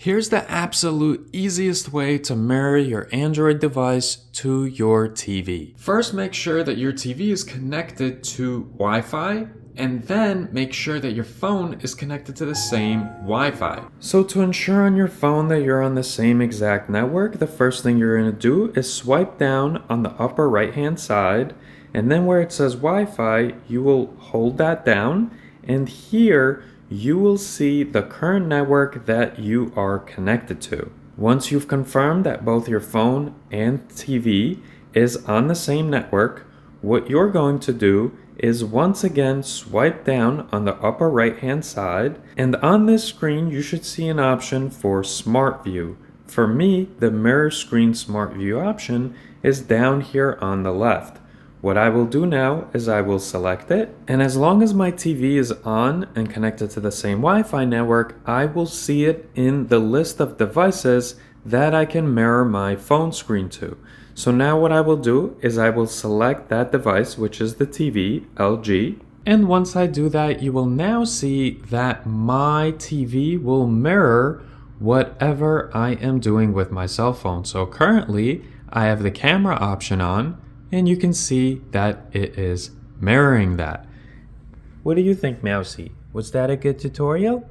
Here's the absolute easiest way to mirror your Android device to your TV. First, make sure that your TV is connected to Wi-Fi, and then make sure that your phone is connected to the same Wi-Fi. So to ensure on your phone that you're on the same exact network, the first thing you're going to do is swipe down on the upper right hand side, and then where it says Wi-Fi, you will hold that down, and here you will see the current network that you are connected to. Once you've confirmed that both your phone and TV is on the same network, what you're going to do is once again swipe down on the upper right hand side, and on this screen you should see an option for Smart View. For me, the Mirror Screen Smart View option is down here on the left. What I will do now is I will select it, and as long as my TV is on and connected to the same Wi-Fi network, I will see it in the list of devices that I can mirror my phone screen to. So now what I will do is I will select that device, which is the TV, LG. And once I do that, you will now see that my TV will mirror whatever I am doing with my cell phone. So currently, I have the camera option on, and you can see that it is mirroring that. What do you think, Mousy? Was that a good tutorial?